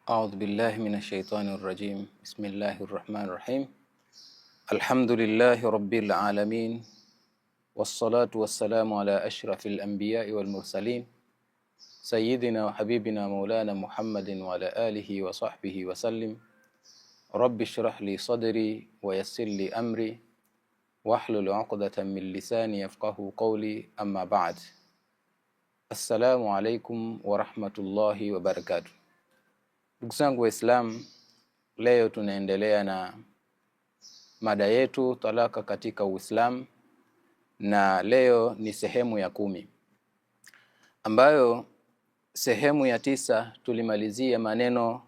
أعوذ بالله من الشيطان الرجيم. بسم الله الرحمن الرحيم. الحمد لله رب العالمين، والصلاة والسلام على أشرف الأنبياء والمرسلين، سيدنا وحبيبنا مولانا محمد وعلى آله وصحبه وسلم. رب اشرح لي صدري ويسر لي أمري واحلل عقدة من لساني يفقه قولي. أما بعد، السلام عليكم ورحمة الله وبركاته. Ndugu zangu Waislamu, leo tunaendelea na mada yetu talaka katika Uislamu, na leo ni sehemu ya 10, ambayo sehemu ya 9 tulimalizia maneno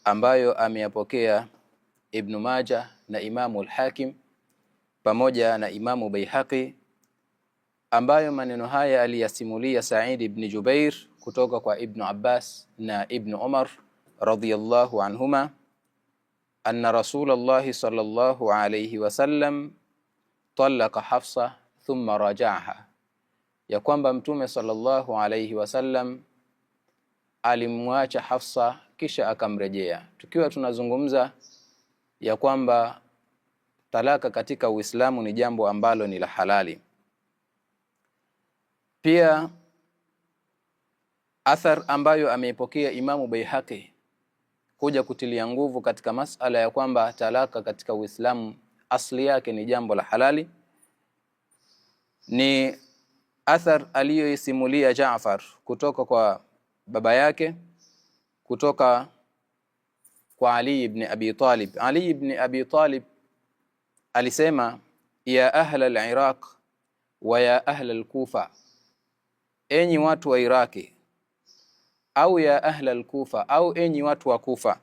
ambayo ameyapokea Ibn Majah na Imamu al-Hakim pamoja na Imamu Baihaqi, ambayo maneno haya aliyasimulia Sa'id ibn Jubair kutoka kwa Ibn Abbas na Ibn Umar radhiyallahu anhuma, anna Rasulullah sallallahu alayhi wasallam talaka Hafsa thumma raja'aha, ya kwamba Mtume sallallahu alayhi wasallam alimwacha Hafsa kisha akamrejea. Tukiwa tunazungumza ya kwamba talaka katika Uislamu ni jambo ambalo ni la halali. Pia athar ambayo ameipokea Imamu Baihaqi kuja kutilia nguvu katika masala ya kwamba talaka katika Uislamu asli yake ni jambo la halali, ni athar aliyoisimulia Jaafar kutoka kwa baba yake, kutoka kwa Ali ibn Abi Talib. Ali ibn Abi Talib alisema, ya ahla al-Iraq wa ya ahla al-Kufa, enyi watu wa Iraki, au ya ahla al-Kufa, au enyi watu wa Kufa,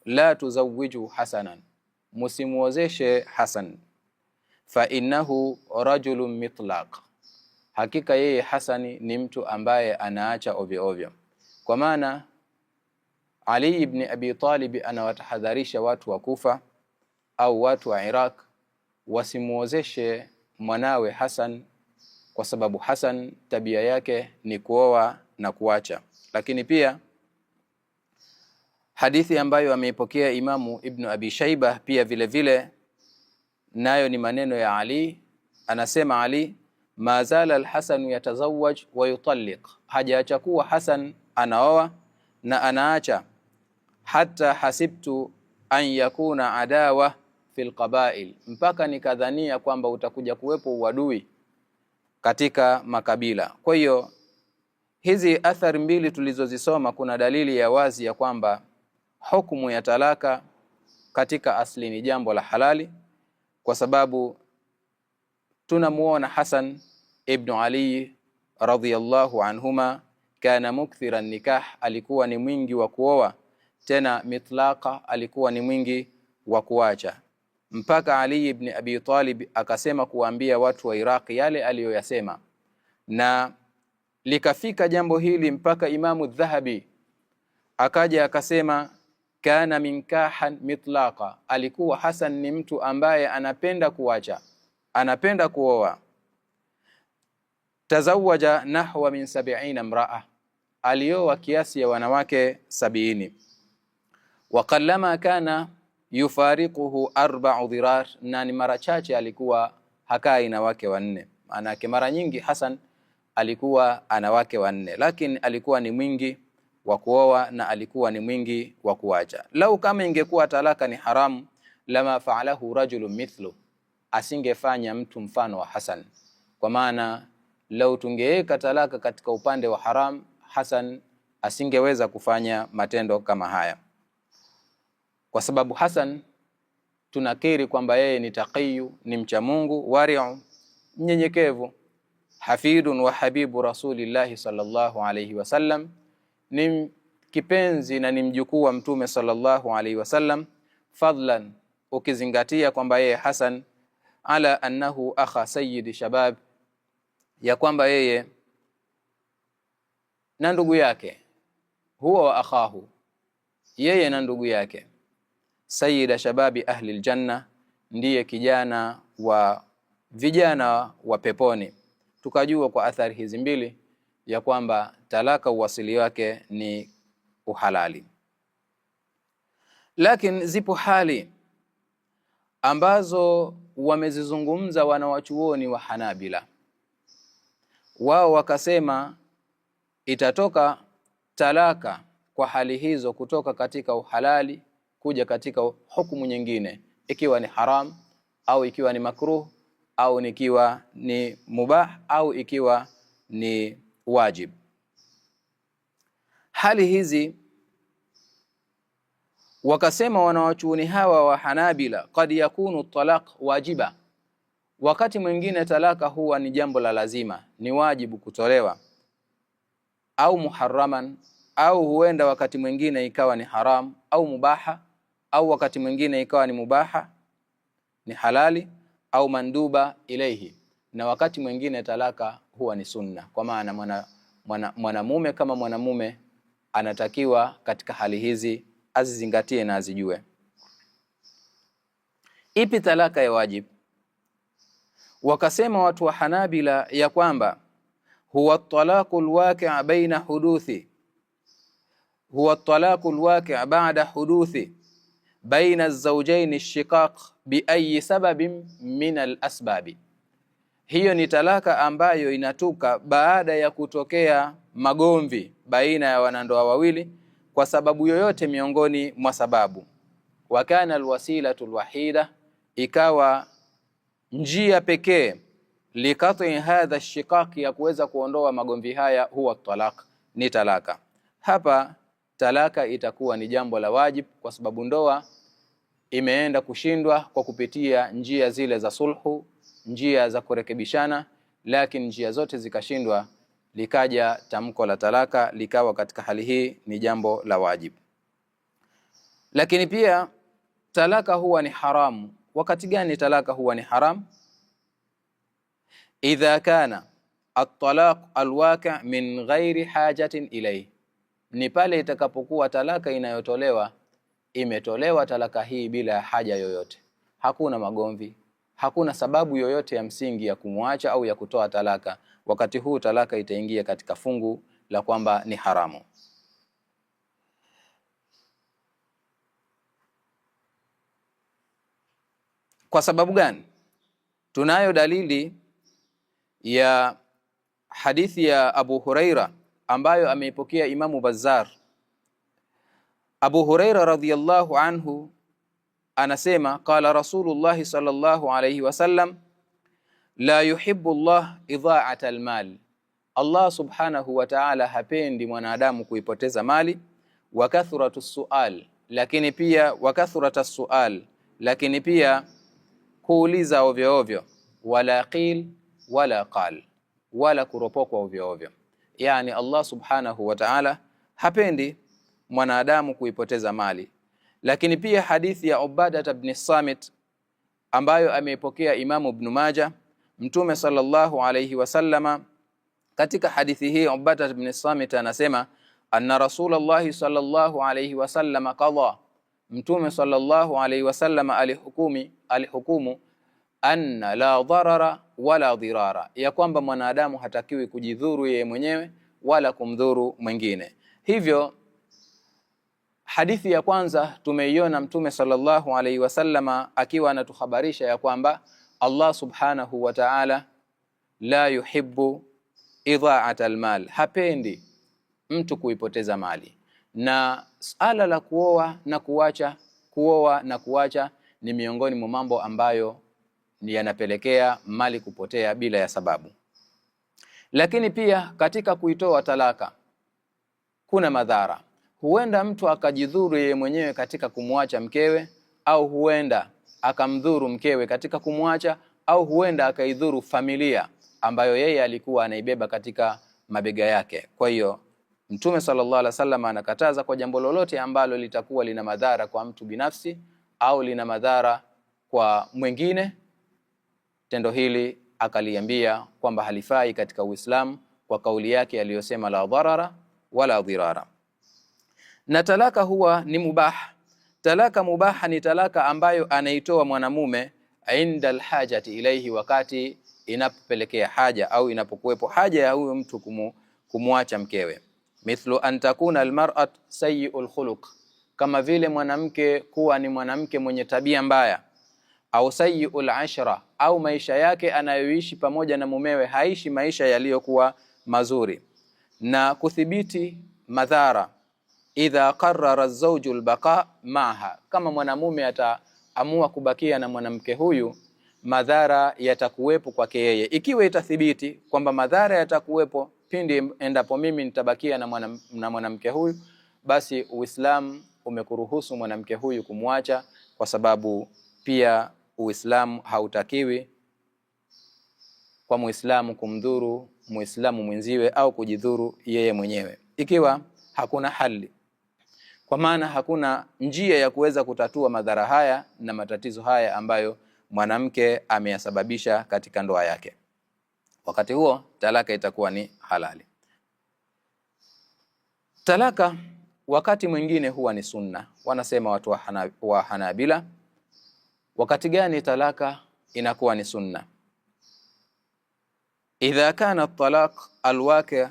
la tuzawwiju Hasanan, musimuozeshe Hasan, fa innahu rajulun mitlaq, hakika yeye Hasani ni mtu ambaye anaacha ovyo ovyo. Kwa maana Ali ibn Abi Talib anawatahadharisha watu wa Kufa au watu wa Iraq wasimuozeshe mwanawe Hasan, kwa sababu Hasan tabia yake ni kuoa na kuacha. Lakini pia hadithi ambayo ameipokea Imamu Ibn Abi Shayba pia vile vile nayo ni maneno ya Ali. Anasema Ali, ma zala al-Hasan yatazawwaj wa yutalliq, hajaacha kuwa Hasan anaoa na anaacha, hatta hasibtu an yakuna adawa fil qabail, mpaka nikadhania kwamba utakuja kuwepo uadui katika makabila. Kwa hiyo hizi athari mbili tulizozisoma, kuna dalili ya wazi ya kwamba hukumu ya talaka katika asli ni jambo la halali, kwa sababu tunamuona Hasan ibn Ali radhiyallahu anhuma kana mukthiran nikah, alikuwa ni mwingi wa kuoa, tena mitlaqa, alikuwa ni mwingi wa kuacha, mpaka Ali ibn Abi Talib akasema kuambia watu wa Iraq yale aliyoyasema, na likafika jambo hili mpaka Imamu Dhahabi akaja akasema, kana minkahan mitlaqa, alikuwa Hasan ni mtu ambaye anapenda kuacha, anapenda kuoa. Tazawaja nahwa min 70 imraa, alioa kiasi ya wanawake 70. Wa qallama kana yufariquhu 4 dhirar, na ni mara chache alikuwa hakai na wake wanne. Maana yake mara nyingi Hasan alikuwa ana wake wanne, lakini alikuwa ni mwingi wa kuoa na alikuwa ni mwingi wa kuacha. Lau kama ingekuwa talaka ni haramu, lama fa'alahu rajulun mithlu, asingefanya mtu mfano wa Hasan. Kwa maana lau tungeweka talaka katika upande wa haram, Hasan asingeweza kufanya matendo kama haya, kwa sababu Hasan tunakiri kwamba yeye ni taqiyu, ni mcha Mungu, wari'u, mnyenyekevu, hafidun wa habibu Rasulillahi sallallahu alayhi wasallam, ni kipenzi na ni mjukuu wa Mtume sallallahu alayhi wasallam, fadlan, ukizingatia kwamba yeye Hasan ala annahu akha sayyid shabab, ya kwamba yeye na ndugu yake, huwa wa akhahu, yeye na ndugu yake, sayyida shababi ahli aljanna, ndiye kijana wa vijana wa peponi. Tukajua kwa athari hizi mbili ya kwamba talaka uwasili wake ni uhalali. Lakini zipo hali ambazo wamezizungumza wanawachuoni wa Hanabila. Wao wakasema itatoka talaka kwa hali hizo kutoka katika uhalali kuja katika hukumu nyingine, ikiwa ni haram au ikiwa ni makruh au ikiwa ni mubah au ikiwa ni wajib. Hali hizi wakasema wanawachuoni hawa wa Hanabila, qad yakunu talaq wajiba, wakati mwingine talaka huwa ni jambo la lazima, ni wajibu kutolewa, au muharraman, au huenda wakati mwingine ikawa ni haram, au mubaha, au wakati mwingine ikawa ni mubaha, ni halali, au manduba ilayhi, na wakati mwingine talaka huwa ni sunna. Kwa maana mwanamume kama mwanamume anatakiwa katika hali hizi azizingatie na azijue. Ipi talaka ya wajib? Wakasema watu wa Hanabila ya kwamba huwa talaqu alwaqi' baina huduthi, huwa talaqu alwaqi' ba'da huduthi baina az-zawjayn ash-shiqaq bi ayi sababin min al-asbabi. Hiyo ni talaka ambayo inatuka baada ya kutokea magomvi baina ya wanandoa wawili kwa sababu yoyote miongoni mwa sababu. Wa kana alwasilatu alwahida, ikawa njia pekee likati hadha ash-shiqaq, ya kuweza kuondoa magomvi haya, huwa talaq, ni talaka. Hapa talaka itakuwa ni jambo la wajib kwa sababu ndoa imeenda kushindwa kwa kupitia njia zile za sulhu, njia za kurekebishana, lakini njia zote zikashindwa, likaja tamko la talaka, likawa katika hali hii ni jambo la wajib. Lakini pia talaka huwa ni haramu. Wakati gani talaka huwa ni haram? Idha kana at-talaq al-waqi' min ghairi hajatin ilayhi, ni pale itakapokuwa talaka inayotolewa imetolewa talaka hii bila haja yoyote, hakuna magomvi, hakuna sababu yoyote ya msingi ya kumwacha au ya kutoa talaka. Wakati huu talaka itaingia katika fungu la kwamba ni haramu. Kwa sababu gani? Tunayo dalili ya hadithi ya Abu Huraira ambayo ameipokea Imamu Bazzar. Abu Huraira radhiyallahu anhu anasema, qala Rasulullah sallallahu alayhi wasallam, la yuhibbu Allah idha'ata almal, Allah subhanahu wa ta'ala hapendi mwanadamu kuipoteza mali. Wa kathratu sual, lakini pia wa kathratu sual, lakini pia kuuliza ovyo ovyo. Wala qil wala qal, wala kuropokwa ovyo ovyo. Yani Allah subhanahu wa ta'ala hapendi mwanadamu kuipoteza mali. Lakini pia hadithi ya Ubadah ibn Samit ambayo ameipokea Imamu Ibn Majah, Mtume sallallahu alayhi wasallama katika hadithi hii Ubadah ibn Samit anasema, anna Rasulullah sallallahu alayhi wasallama qadha, Mtume sallallahu alayhi wasallama alihukumu anna la dharara wala dhirara, ya kwamba mwanadamu hatakiwi kujidhuru yeye mwenyewe wala kumdhuru mwingine. Hivyo hadithi ya kwanza tumeiona Mtume sallallahu alayhi wasallama akiwa anatuhabarisha ya kwamba Allah subhanahu wa ta'ala la yuhibbu idha'ata almal, hapendi mtu kuipoteza mali. Na suala la kuoa na kuacha ni miongoni mwa mambo ambayo yanapelekea mali kupotea bila ya sababu. Lakini pia katika kuitoa talaka kuna madhara. Huenda mtu akajidhuru yeye mwenyewe katika kumwacha mkewe, au huenda akamdhuru mkewe katika kumwacha, au huenda akaidhuru familia ambayo yeye alikuwa anaibeba katika mabega yake. Kwa hiyo Mtume sallallahu alaihi wasallam anakataza kwa jambo lolote ambalo litakuwa lina madhara kwa mtu binafsi au lina madhara kwa mwingine. Tendo hili akaliambia kwamba halifai katika Uislamu kwa kauli yake aliyosema la dharara wala dhirara. Na talaka huwa ni mubah. Talaka mubaha ni talaka ambayo anaitoa mwanamume inda alhajati ilayhi, wakati inapopelekea haja au inapokuwepo haja ya huyo mtu kumwacha mkewe. Mithlu an takuna almar'at sayyi'ul khuluq, kama vile mwanamke kuwa ni mwanamke mwenye tabia mbaya, au sayyi'ul ashra, au maisha yake anayoishi pamoja na mumewe haishi maisha yaliyokuwa mazuri, na kuthibiti madhara. Idha qarrara az-zawju al-baqa maha, kama mwanamume ataamua kubakia na mwanamke huyu, madhara yatakuwepo kwake yeye. Ikiwa itathibiti kwamba madhara yatakuwepo pindi endapo mimi nitabakia na mwanamke huyu, basi Uislamu umekuruhusu mwanamke huyu kumwacha, kwa sababu pia Uislamu hautakiwi kwa Muislamu kumdhuru Muislamu mwenziwe au kujidhuru yeye mwenyewe, ikiwa hakuna hali, kwa maana hakuna njia ya kuweza kutatua madhara haya na matatizo haya ambayo mwanamke ameyasababisha katika ndoa yake. Wakati huo talaka itakuwa ni halali. Talaka wakati mwingine huwa ni sunna, wanasema watu wa Hanabila. Wakati gani talaka inakuwa ni sunna? Idha kana at-talaq al-waqi'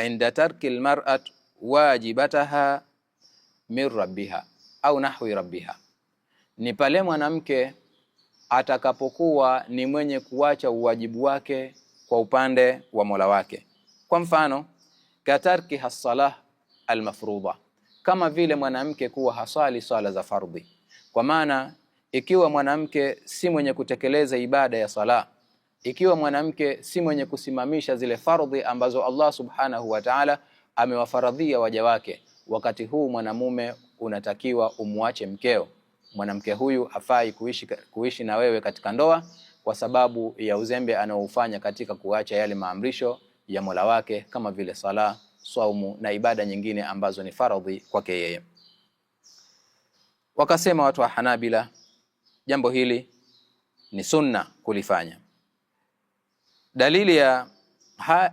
inda tarki al-mar'at wajibataha min rabbiha au nahwi rabbiha, ni pale mwanamke atakapokuwa ni mwenye kuacha uwajibu wake kwa upande wa Mola wake. Kwa mfano, katarki has-salah al-mafruḍa, kama vile mwanamke kuwa hasali swala za fardhi. Kwa maana ikiwa mwanamke si mwenye kutekeleza ibada ya sala, ikiwa mwanamke si mwenye kusimamisha zile fardhi ambazo Allah subhanahu wa ta'ala amewafaradhia waja wake, wakati huu mwanamume unatakiwa umwache mkeo. Mwanamke huyu hafai kuishi na wewe katika ndoa kwa sababu ya uzembe anaoufanya katika kuacha yale maamrisho ya Mola wake, kama vile sala, saumu na ibada nyingine ambazo ni faradhi kwake yeye. Wakasema watu wa Hanabila, jambo hili ni sunna kulifanya. Dalili ya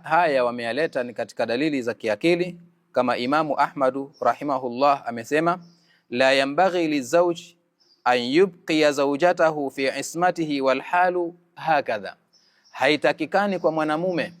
haya wameyaleta ni katika dalili za kiakili, kama Imamu Ahmadu rahimahullah amesema, la yanbaghi lizawj an yubqiya zawjatahu fi ismatihi wal halu hakadha, haitakikani kwa mwanamume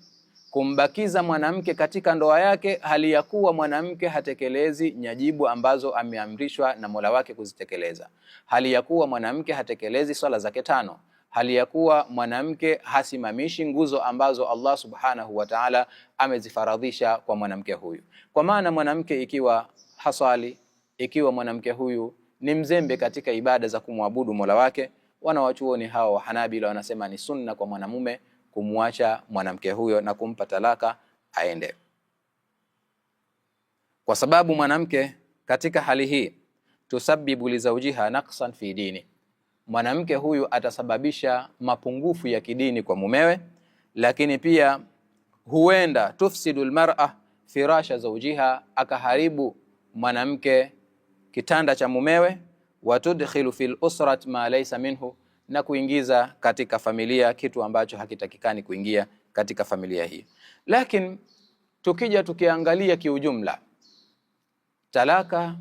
kumbakiza mwanamke katika ndoa yake hali ya kuwa mwanamke hatekelezi nyajibu ambazo ameamrishwa na Mola wake kuzitekeleza, hali ya kuwa mwanamke hatekelezi swala zake 5, hali ya kuwa mwanamke hasimamishi nguzo ambazo Allah subhanahu wa ta'ala amezifaradhisha kwa mwanamke huyu. Kwa maana mwanamke ikiwa hasali, ikiwa mwanamke huyu ni mzembe katika ibada za kumwabudu Mola wake, wanawachuoni hao wa Hanabila wanasema ni sunna kwa mwanamume kumwacha mwanamke huyo na kumpa talaka aende, kwa sababu mwanamke katika hali hii tusabibu li zawjiha naqsan fi dini, mwanamke huyu atasababisha mapungufu ya kidini kwa mumewe, lakini pia huenda tufsidu almar'a firasha zawjiha, akaharibu mwanamke kitanda cha mumewe, wa tudkhilu fil usrat ma laysa minhu, na kuingiza katika familia kitu ambacho hakitakikani kuingia katika familia hii. Lakini tukija tukiangalia kiujumla, talaka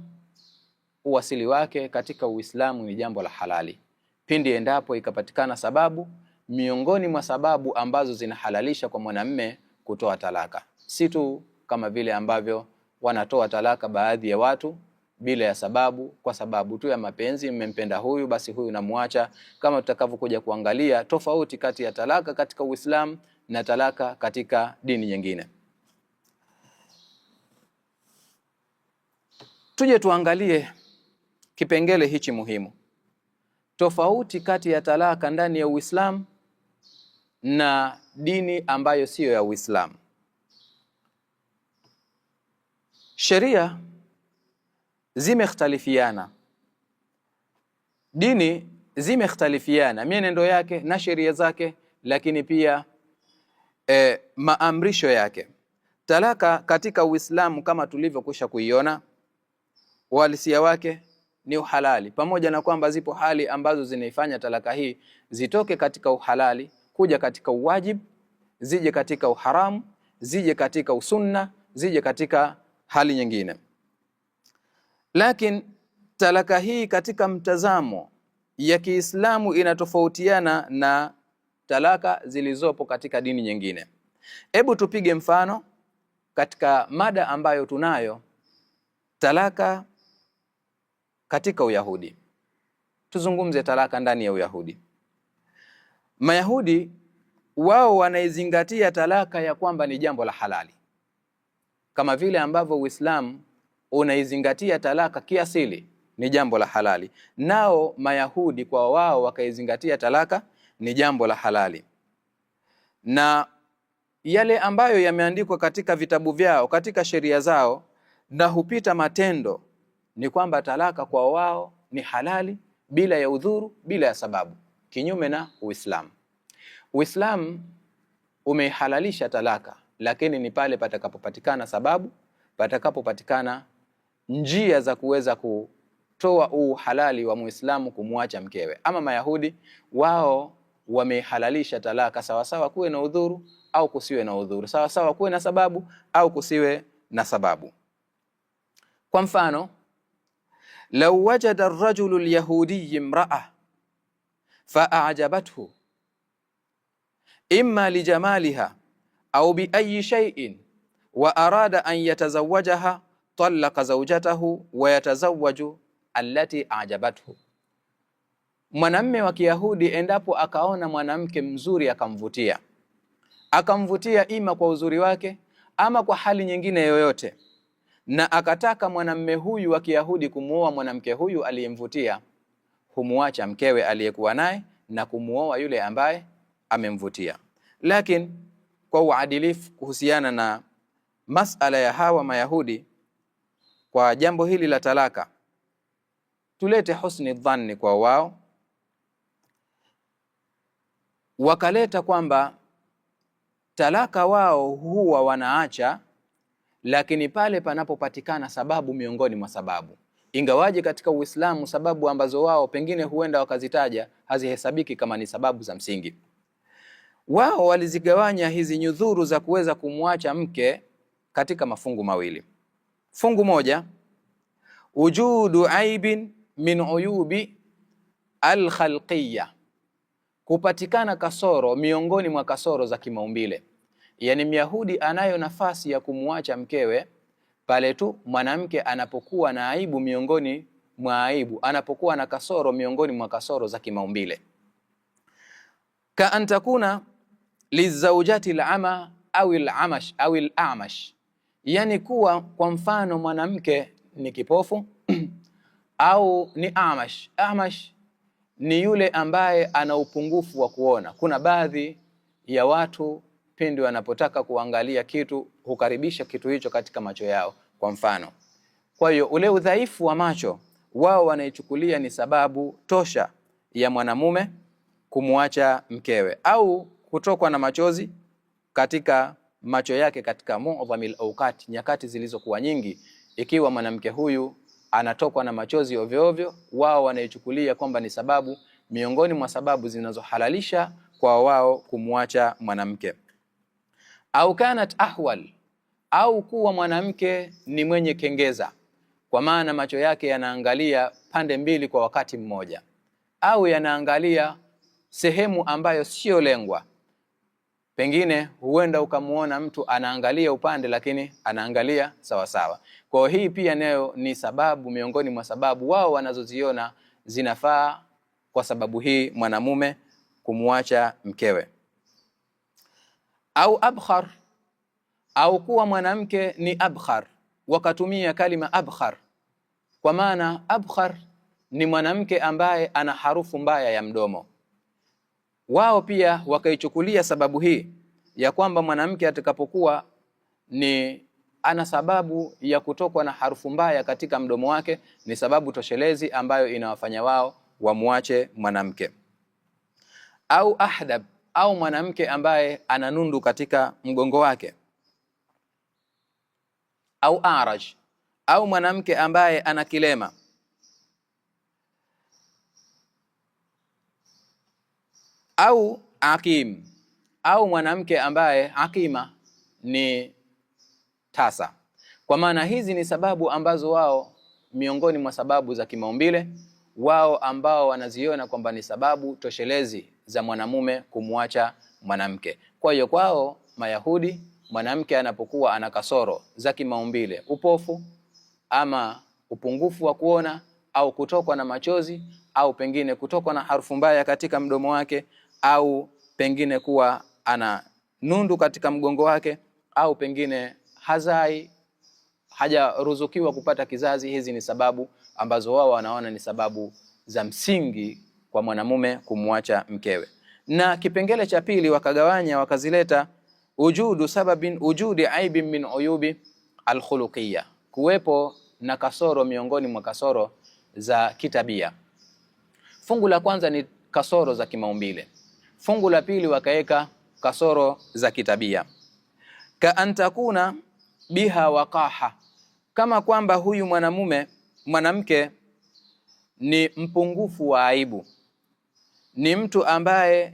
uwasili wake katika Uislamu ni jambo la halali pindi endapo ikapatikana sababu miongoni mwa sababu ambazo zinahalalisha kwa mwanamume kutoa talaka, si tu kama vile ambavyo wanatoa talaka baadhi ya watu bila ya sababu, kwa sababu tu ya mapenzi, mmempenda huyu basi huyu namwacha. Kama tutakavyokuja kuangalia tofauti kati ya talaka katika Uislamu na talaka katika dini nyingine. Tuje tuangalie kipengele hichi muhimu, tofauti kati ya talaka ndani ya Uislamu na dini ambayo siyo ya Uislamu. Sheria zimekhtalifiana, dini zimekhtalifiana mienendo yake na sheria zake, lakini pia maamrisho yake. Talaka katika Uislamu kama tulivyokwisha kuiona, uhalisia wake ni uhalali, pamoja na kwamba zipo hali ambazo zinaifanya talaka hii zitoke katika uhalali kuja katika uwajib, zije katika uharamu, zije katika usunna, zije katika hali nyingine. Lakini talaka hii katika mtazamo ya Kiislamu inatofautiana na talaka zilizopo katika dini nyingine. Hebu tupige mfano katika mada ambayo tunayo, talaka katika Uyahudi. Tuzungumze talaka ndani ya Uyahudi. Mayahudi wao wanaizingatia talaka ya kwamba ni jambo la halali, kama vile ambavyo Uislamu unaizingatia talaka kiasili ni jambo la halali. Nao Mayahudi kwa wao wakaizingatia talaka ni jambo la halali, na yale ambayo yameandikwa katika vitabu vyao, katika sheria zao na hupita matendo, ni kwamba talaka kwa wao ni halali bila ya udhuru, bila ya sababu, kinyume na Uislamu. Uislamu umehalalisha talaka, lakini ni pale patakapopatikana sababu, patakapopatikana njia za kuweza kutoa uhalali wa Muislamu kumwacha mkewe. Ama Mayahudi wao wamehalalisha talaka sawasawa kuwe na udhuru au kusiwe na udhuru, sawasawa kuwe na sababu au kusiwe na sababu. Kwa mfano, law wajada ar-rajulu al-yahudi imra'a fa'ajabathu imma li jamaliha au bi ayi shay'in wa arada an yatazawwajaha talaqa zawjatahu wa yatazawwaju allati ajabathu. Mwanamume wa Kiyahudi endapo akaona mwanamke mzuri akamvutia ima kwa uzuri wake ama kwa hali nyingine yoyote, na akataka mwanamume huyu wa Kiyahudi kumuoa mwanamke huyu aliyemvutia, humuacha mkewe aliyekuwa naye na kumuoa yule ambaye amemvutia. Lakini kwa uadilifu kuhusiana na masala ya hawa Mayahudi kwa jambo hili la talaka, tulete husni dhanni kwa wao. Wakaleta kwamba talaka wao huwa wanaacha, lakini pale panapopatikana sababu miongoni mwa sababu. Ingawaje katika Uislamu sababu ambazo wao pengine huenda wakazitaja hazihesabiki kama ni sababu za msingi. Wao walizigawanya hizi nyudhuru za kuweza kumwacha mke katika mafungu mawili. Fungu moja, wujudu aibin min uyubi al-khalqiyya, kupatikana kasoro miongoni mwa kasoro za kimaumbile. Yani Myahudi anayo nafasi ya kumwacha mkewe pale tu mwanamke anapokuwa na aibu miongoni mwa aibu, anapokuwa na kasoro miongoni mwa kasoro za kimaumbile. Ka antakuna lizawjati al-ama au al-amash au al-amash, yani kuwa kwa mfano mwanamke ni kipofu au ni amash. Amash ni yule ambaye ana upungufu wa kuona. Kuna baadhi ya watu pindi wanapotaka kuangalia kitu hukaribisha kitu hicho katika macho yao, kwa mfano. Kwa hiyo ule udhaifu wa macho wao wanaichukulia ni sababu tosha ya mwanamume kumwacha mkewe, au kutokwa na machozi katika macho yake katika mu'dhamil awqat, nyakati zilizokuwa nyingi. Ikiwa mwanamke huyu anatokwa na machozi ovyo ovyo, wao wanaichukulia kwamba ni sababu miongoni mwa sababu zinazohalalisha kwa wao kumwacha mwanamke. Au kanat ahwal, au kuwa mwanamke ni mwenye kengeza, kwa maana macho yake yanaangalia pande mbili kwa wakati mmoja, au yanaangalia sehemu ambayo sio lengwa. Pengine huenda ukamuona mtu anaangalia upande lakini anaangalia sawa sawa. Kwa hii pia nayo ni sababu miongoni mwa sababu wao wanazoziona zinafaa kwa sababu hii mwanamume kumwacha mkewe. Au abkhar, au kuwa mwanamke ni abkhar, wakatumia kalima abkhar kwa maana abkhar ni mwanamke ambaye ana harufu mbaya ya mdomo. Wao pia wakaichukulia sababu hii ya kwamba mwanamke atakapokuwa ni ana sababu ya kutokwa na harufu mbaya katika mdomo wake, ni sababu toshelezi ambayo inawafanya wao wamwache mwanamke. Au ahdab, au mwanamke ambaye ana nundu katika mgongo wake. Au araj, au mwanamke ambaye ana kilema. Au akim, au mwanamke ambaye akima ni tasa. Kwa maana hizi ni sababu ambazo wao miongoni mwa sababu za kimaumbile wao ambao wanaziona kwamba ni sababu toshelezi za mwanamume kumwacha mwanamke. Kwa hiyo kwao Mayahudi, mwanamke anapokuwa ana kasoro za kimaumbile, upofu ama upungufu wa kuona au kutokwa na machozi, au pengine kutokwa na harufu mbaya katika mdomo wake, au pengine kuwa ana nundu katika mgongo wake, au pengine hazai, hajaruzukiwa kupata kizazi. Hizi ni sababu ambazo wao wanaona ni sababu za msingi kwa mwanamume kumwacha mkewe. Na kipengele cha pili wakagawanya wakazileta wujudi aibin min uyubi alkhuluqiyya, kuwepo na kasoro miongoni mwa kasoro za kitabia. Fungu la kwanza ni kasoro za kimaumbile. Fungu la pili wakaeka kasoro za kitabia. Ka antakuna biha waqaha, kama kwamba huyu mwanamke ni mpungufu wa aibu, ni mtu ambaye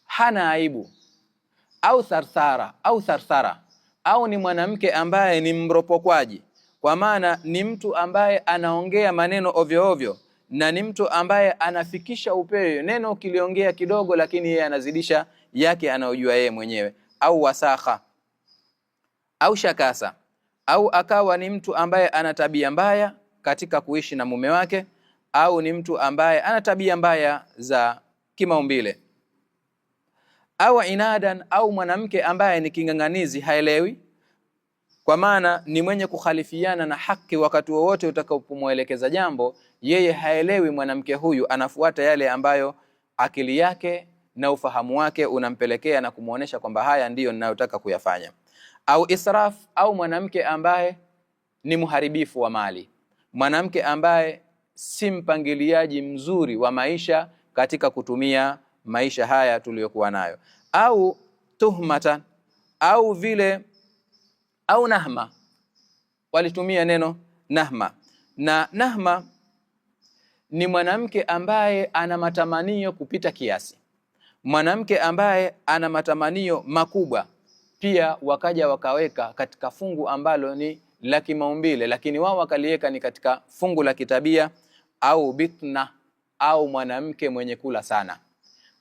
hana aibu, au tharthara, au ni mwanamke ambaye ni mropokwaji, kwa maana ni mtu ambaye anaongea maneno ovyo ovyo, na ni mtu ambaye anafikisha upeo, neno kiliongea kidogo lakini yeye anazidisha yake anayojua yeye mwenyewe, au wasakha au shakasa, au akawa ni mtu ambaye ana tabia mbaya katika kuishi na mume wake, au ni mtu ambaye ana tabia mbaya za kimaumbile, au inadan, au mwanamke ambaye ni kinganganizi, haelewi, kwa maana ni mwenye kukhalifiana na haki wakati wowote utakapomuelekeza jambo, yeye haelewi. Mwanamke huyu anafuata yale ambayo akili yake na ufahamu wake unampelekea na kumuonesha kwamba haya ndiyo ninayotaka kuyafanya. Au israf, au mwanamke ambaye ni muharibifu wa mali, mwanamke ambaye si mpangiliaji mzuri wa maisha katika kutumia maisha haya tuliyokuwa nayo. Au tuhmata, au vile, au nahma, walitumia neno nahma. Na nahma ni mwanamke ambaye ana matamanio kupita kiasi, mwanamke ambaye ana matamanio makubwa. Pia wakaja wakaweka katika fungu ambalo ni la kimaumbile, lakini wao wakaliweka ni katika fungu la kitabia. Au bitna, au mwanamke mwenye kula sana,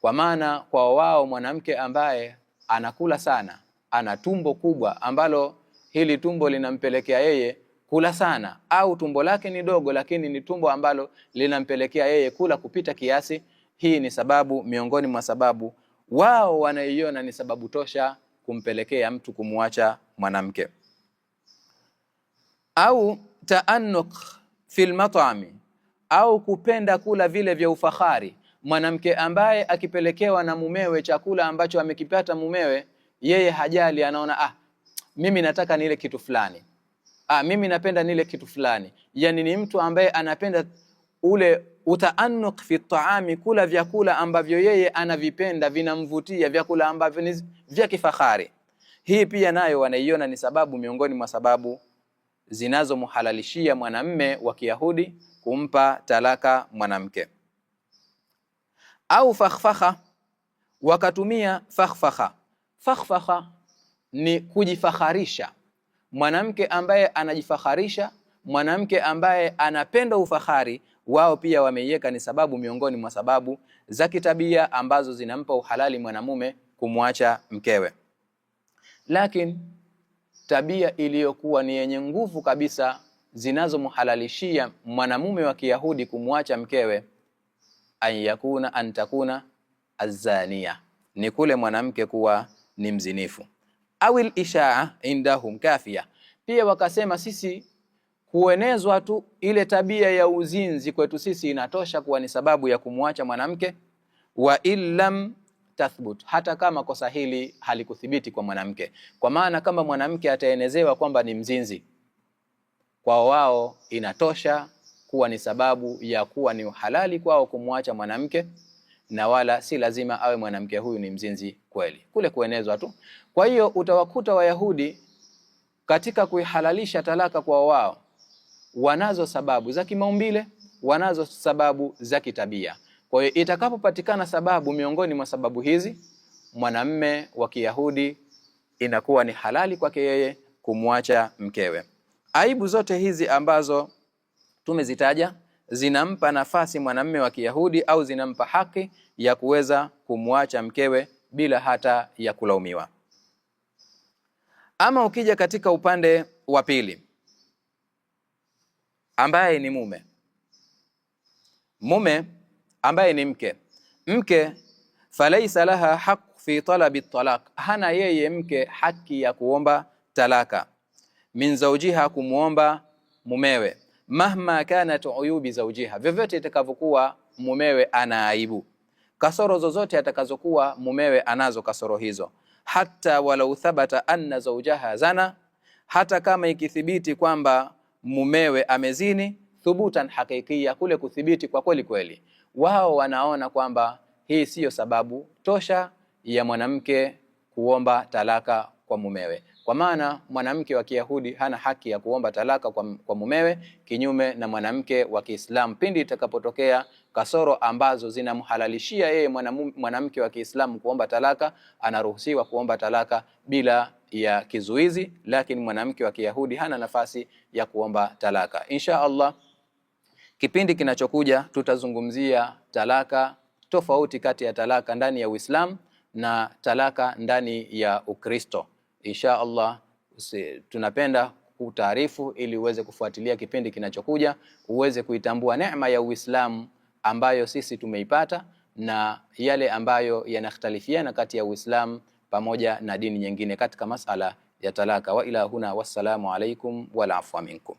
kwa maana kwa wao mwanamke ambaye anakula sana, ana tumbo kubwa ambalo hili tumbo linampelekea yeye kula sana, au tumbo lake ni dogo lakini ni tumbo ambalo linampelekea yeye kula kupita kiasi. Hii ni sababu miongoni mwa sababu wao wanaiona ni sababu tosha kumpelekea mtu kumwacha mwanamke. Au taannuq fil mat'ami, au kupenda kula vile vya ufahari, mwanamke ambaye akipelekewa na mumewe chakula ambacho amekipata mumewe, yeye hajali, anaona mimi nataka nile kitu fulani, mimi napenda nile kitu fulani. Yani ni mtu ambaye anapenda ule utaannuq fi taami, kula vyakula ambavyo yeye anavipenda, vinamvutia, vyakula ambavyo ni vya kifahari. Hii pia nayo wanaiona ni sababu miongoni mwa sababu zinazomhalalishia mwanamme wa Kiyahudi kumpa talaka mwanamke. Au fakhfakha, wakatumia fakhfakha. Fakhfakha ni kujifakharisha, mwanamke ambaye anajifakharisha, mwanamke ambaye anapenda ufahari. Wao pia wameiweka ni sababu miongoni mwa sababu za kitabia ambazo zinampa uhalali mwanamume kumwacha mkewe. Lakini tabia iliyokuwa ni yenye nguvu kabisa zinazomhalalishia mwanamume wa Kiyahudi kumwacha mkewe, antakuna azania, ni kule mwanamke kuwa ni mzinifu. Awil ishaa indahum kafia, pia wakasema sisi kuenezwa tu ile tabia ya uzinzi kwetu sisi inatosha kuwa ni sababu ya kumwacha mwanamke. Wa illam tathbut, hata kama kosa hili halikuthibiti kwa mwanamke, kwa maana kama mwanamke ataenezewa kwamba ni mzinzi, kwa wao inatosha kuwa ni sababu ya kuwa ni uhalali kwao kumwacha mwanamke, na wala si lazima awe mwanamke huyu ni mzinzi kweli, kule kuenezwa tu. Kwa hiyo utawakuta Wayahudi katika kuihalalisha talaka kwa wao wanazo sababu za kimaumbile, wanazo sababu za kitabia. Kwa hiyo itakapopatikana sababu miongoni mwa sababu hizi, mwanamme wa Kiyahudi inakuwa ni halali kwake yeye kumwacha mkewe. Aibu zote hizi ambazo tumezitaja zinampa nafasi mwanamme wa Kiyahudi au zinampa haki ya kuweza kumwacha mkewe bila hata ya kulaumiwa. Ama ukija katika upande wa pili, ambaye ni mume, mume ambaye ni mke falaisa laha haq fi talabi talaq, hana yeye mke haki ya kuomba talaka, min zawjiha, kumuomba mumewe, mahma kanat uyubi zawjiha, vyovyote itakavyokuwa mumewe ana aibu, kasoro zozote atakazokuwa mumewe anazo kasoro hizo, hata walau thabata anna zawjaha zana, hata kama ikithibiti kwamba mumewe amezini, thubutan hakikia, kule kuthibiti kwa kweli kweli. Wao wanaona kwamba hii siyo sababu tosha ya mwanamke kuomba talaka kwa mumewe, kwa maana mwanamke wa Kiyahudi hana haki ya kuomba talaka kwa mumewe, kinyume na mwanamke wa Kiislamu. Pindi itakapotokea kasoro ambazo zinamhalalishia yeye mwanamke wa Kiislamu kuomba talaka, anaruhusiwa kuomba talaka bila ya kizuizi, lakini mwanamke wa Kiyahudi hana nafasi ya kuomba talaka. Insha Allah kipindi kinachokuja tutazungumzia talaka, tofauti kati ya talaka ndani ya Uislamu na talaka ndani ya Ukristo. Insha Allah tunapenda kutaarifu ili uweze kufuatilia kipindi kinachokuja, uweze kuitambua neema ya Uislamu ambayo sisi tumeipata na yale ambayo yanakhtalifiana kati ya Uislamu pamoja na dini nyingine katika masala ya talaka. Wa ila huna, wassalamu alaikum wal afwa minkum.